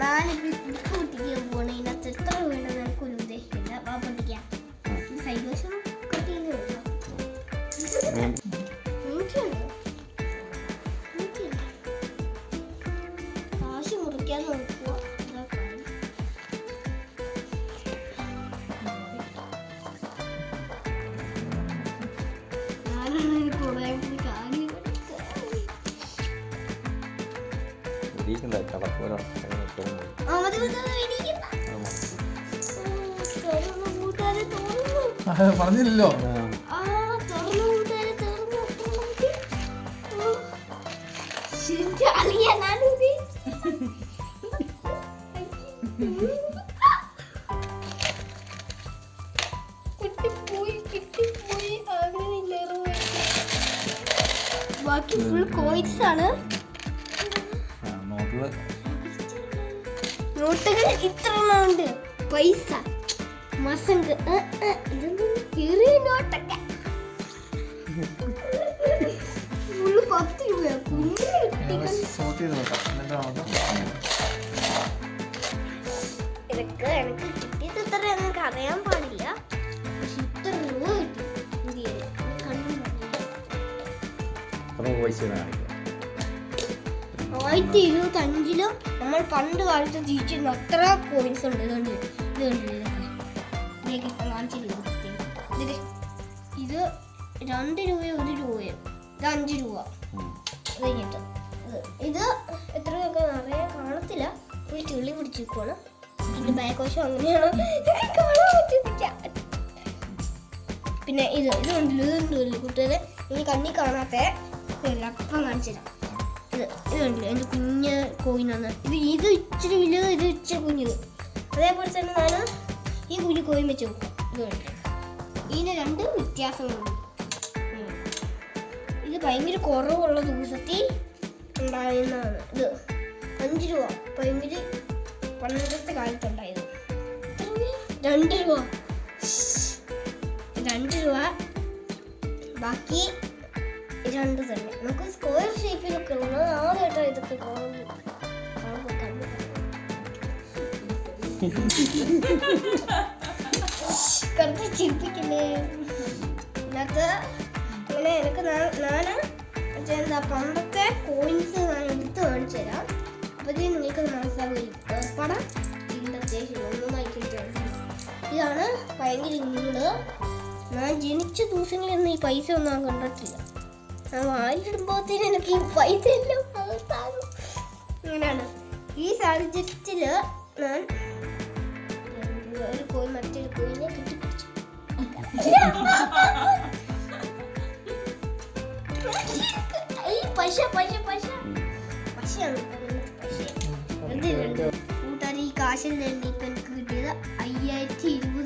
4 പൊട്ടിക്കാൻ പോകണം. ഇതിനകത്ത് എത്ര വേണമെന്ന് എനിക്കൊരു ഉദ്ദേശമില്ല. പൊട്ടിക്കാം. കൈവശം കാശ് മുറിക്കാൻ നോക്കുക. പറഞ്ഞില്ലല്ലോ. ബാക്കി ഫുൾ കോയിൻസ് ആണ്. നോട്ടുകൾ ഇത്ര ഉണ്ട്. പൈസ മസങ്ക് ചെറിയ നോട്ടൊക്കെ ഫുള്ള് 10 രൂപ. ഇതൊക്കെ എനിക്ക് കിട്ടിയത് ഇത്ര എനിക്ക് അറിയാൻ പാടില്ല. പക്ഷെ ഇത്ര രൂപ കിട്ടി. 1925 നമ്മൾ പണ്ട് കാലത്ത് ജീവിച്ചിരുന്ന അത്ര കോയിൻസ് ഉണ്ട്. ഇതുകൊണ്ട് ഇത് 2 രൂപയോ 1 രൂപയോ. ഇത് 5 രൂപ കഴിഞ്ഞിട്ട്. ഇത് എത്രയൊക്കെ അറിയാൻ കാണത്തില്ല. ഒരു ചെളി പിടിച്ചിരിക്കുവാണ്. ഇതിന്റെ ബാക്കോശം അങ്ങനെയാണോ കാണാൻ പറ്റുന്നില്ല. പിന്നെ ഇതുണ്ടല്ലോ കുട്ടികളെ, ഈ കണ്ണി കാണാത്ത അപ്പം കാണിച്ചു തരാം. ഇതുണ്ടല്ലോ എൻ്റെ കുഞ്ഞ് കോയിനാണ്. ഇത് ഇച്ചിരി വലുത്, ഇത് ഇച്ചിരി കുഞ്ഞത്. അതേപോലെ തന്നെ ഞാൻ ഈ കുഞ്ഞു കോയിൻ വെച്ച് നോക്കാം. ഇതുണ്ട്. ഇതിന് 2 വ്യത്യാസങ്ങളുണ്ട്. ഇത് ഭയങ്കര കുറവുള്ള ദിവസത്തിൽ ഉണ്ടായിരുന്നതാണ്. ഇത് 5 രൂപ ഭയങ്കര പണ്ടത്തെ കാലത്തുണ്ടായത്. 2 രൂപ 2 രൂപ. ബാക്കി 2 തന്നെ. നമുക്ക് സ്ക്വയർ ഷേപ്പിലൊക്കെ ഉള്ളത് ആദ്യമായിട്ടാണ് ഇതൊക്കെ കാണുന്നത്. കുറച്ച് ചിരിപ്പിക്കില്ലേ ഇതിനകത്ത്. ഇങ്ങനെ എനിക്ക് എന്താ പണ്ടത്തെ കോയിൻസ് ഞാൻ എടുത്ത് കാണിച്ചു തരാം. അപ്പോഴത്തേക്കും നിങ്ങൾക്ക് മനസ്സിലാവും പടം ഇന്നത്തെ ഇതാണ് ഭയങ്കര ഇങ്ങോട്ട്. ഞാൻ ജനിച്ച ദിവസങ്ങളിലൊന്നും ഈ പൈസ ഒന്നും ഞാൻ കണ്ടിട്ടില്ല. ഞാൻ വായിലിടുമ്പോഴത്തേനും എനിക്ക് ഈ പൈസ എല്ലാം ഇങ്ങനെയാണ്. ഈ സാഹചര്യത്തിൽ ഞാൻ ഒരു കോയിൻ മറ്റൊരു കോയിനെ കെട്ടിപ്പിടിച്ചു. കൂട്ടുകാർ, ഈ കാശിൽ നിന്ന് എനിക്ക് കിട്ടിയത് 5020